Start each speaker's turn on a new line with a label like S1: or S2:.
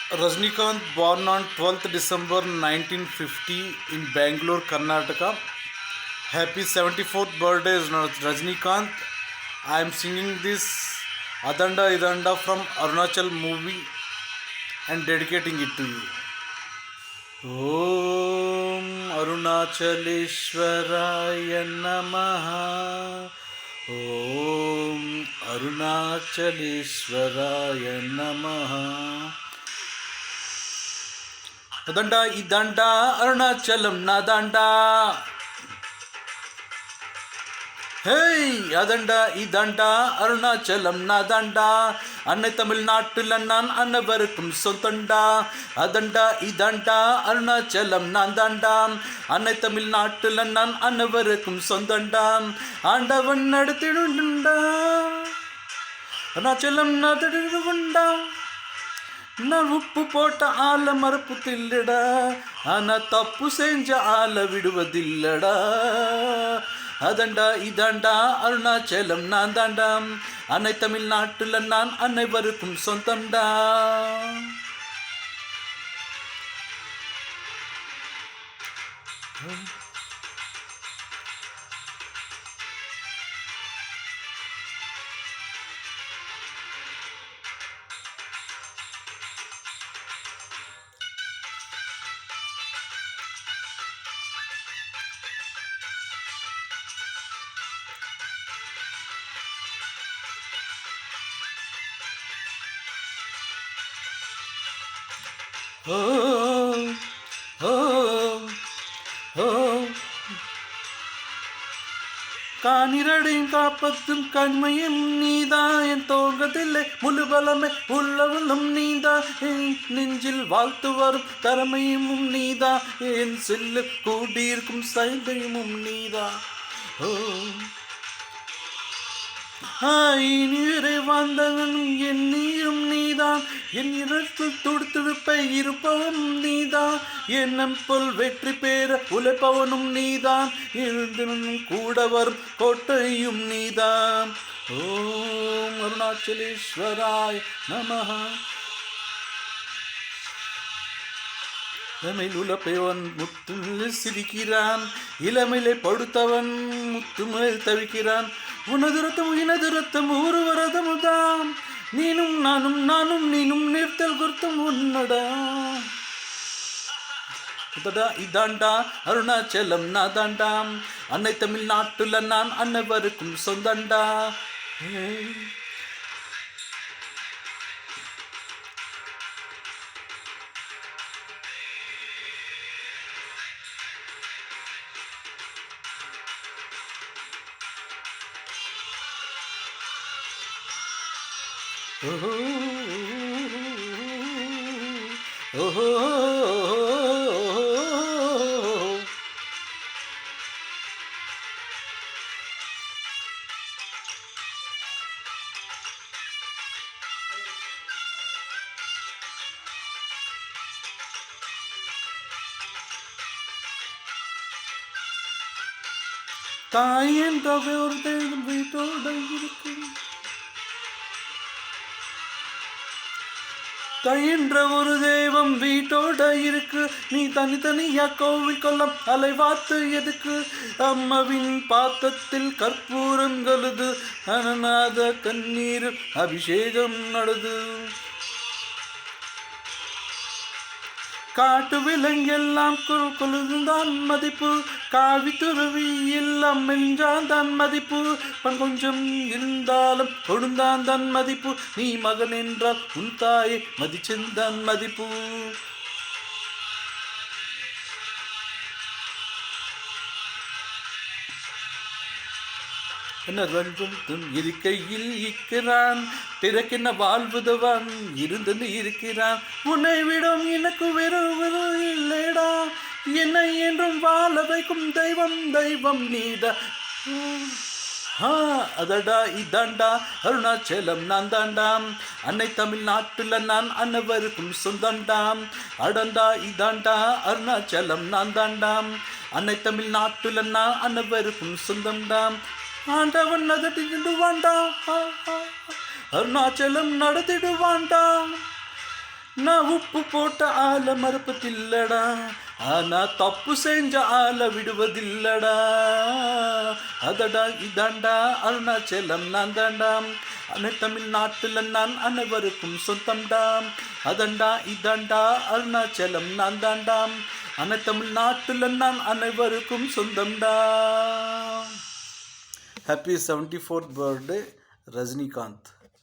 S1: Rajnikant, born on 12th December 1950 in Bangalore, Karnataka. Happy 74th birthday, Rajnikant. I am singing this Adanda Idanda from Arunachal movie and dedicating it to you. Om Arunachaleshwaraya Namaha. Om Arunachaleshwaraya Namaha. అదండ ఇదండ Arunachalam Nadendla. ஹே அதண்ட இதண்ட அருணாச்சலம் நாதாண்டா. அன்னை தமிழ்நாட்டில் நான் அனைவருக்கும் சொந்தண்டா. அதண்டா இதண்டா அருணாச்சலம் நான்தாண்டா. அன்னை தமிழ்நாட்டில் நான் அனைவருக்கும் சொந்தண்டா. ஆண்டவன் நடத்திடுண்டா அருணாச்சலம் நாதடுண்டா. நான் உப்பு போட்ட ஆள மறுப்பு தில்லடா. ஆனா தப்பு செஞ்ச ஆள விடுவதில்லடா. அதண்டா இதாண்டா அருணாச்சலம் நான் தாண்டா. அன்னை தமிழ்நாட்டுல நான் அனைவருக்கும் சொந்தம்டா. ஓ ஓ ஓ காணிரடையும் காப்பத்தும் கண்மையும் நீதா. என் தோங்கதில்லை முழு பலமை உள்ளவளும் நீதா. என் நெஞ்சில் வாழ்த்து வரும் திறமையும் நீதா. என் செல்லு கூடியிருக்கும் சைதையும் நீதா. ஓ நீரை வாழ்ந்தவனும் என் நீரும் நீதான். என் இரத்தில் துடுத்துடுப்பை இருப்பவன் நீதான். என்னம் போல் வெற்றி பெற உழைப்பவனும் நீதான். இருந்தனும் கூட வரும் கோட்டையும் நீதான். ஓம் அருணாச்சலேஸ்வராய் நமஹா. இளமையில் உழப்பவன் முத்துமில் சிரிக்கிறான். இளமையிலே படுத்தவன் முத்துமில் தவிக்கிறான். உனது ரத்தம் எனது ரத்தம் ஒரு வரதமுதான். நீனும் நானும் நானும் நீனும் நிறுத்தல் குருத்தம் உன்னடா. இதாண்டா அருணாச்சலம் நாதாண்டா. அன்னை தமிழ்நாட்டுல நான் அனைவருக்கும் சொந்தண்டா. ஓஹோ ஓஹோ தாய் என்ற ஒரு தெய்வம் வீட்டோடு இருக்கும். கைன்ற ஒரு தெய்வம் வீட்டோட இருக்கு. நீ தனித்தனியா கோவில் கொல்லம் அலைவாத்து எதுக்கு? அம்மாவின் பாத்தத்தில் கற்பூரங்களுது. அனநாத கண்ணீர் அபிஷேகம் நடது. காட்டு விலங்கெல்லாம் கொழுந்தான் மதிப்பு. காவி துறவி எல்லாம் மெஞ்சான் தன் மதிப்பு. பண் கொஞ்சம் இருந்தாலும் கொடுந்தான் தன் மதிப்பு. நீ மகன் என்றால் உன் தாயை மதிச்செந்தான் மதிப்பு. என்னவென்றும் இருக்கையில் இருக்கிறான். பிறக்கென்ன வாழ்வுதவன் இருந்து இருக்கிறான். உன்னை விடும் எனக்கு வெறும் இல்லைடா. என்னை என்றும் வாழ வைக்கும் தெய்வம் தெய்வம் நீடா. அதடா இதாண்டா அருணாச்சலம் நான் தாண்டாம். அன்னை தமிழ்நாட்டுல நான் அனைவருக்கும் சொந்தண்டாம். அடண்டா இதாண்டா அருணாச்சலம் நான் தாண்டாம். அன்னை தமிழ்நாட்டுல நான் அனைவருக்கும் சொந்தம்டாம். ஆண்டவன் நடத்திடுவாண்டா. அருணாச்சலம் நடத்திடுவாண்டா. நான் உப்பு போட்ட ஆளை மறுப்பதில்லடா, ஆனா தப்பு செஞ்ச ஆளை விடுவதில்லடா. அதடா இதாண்டா அருணாச்சலம் நான் தாண்டாம், தமிழ்நாட்டுல நான் அனைவருக்கும் சொந்தம்டாம். அதண்டா இதாண்டா அருணாச்சலம் நான் தாண்டாம், தமிழ்நாட்டுல நான் அனைவருக்கும் சொந்தம்டா. Happy 74th birthday Rajinikanth.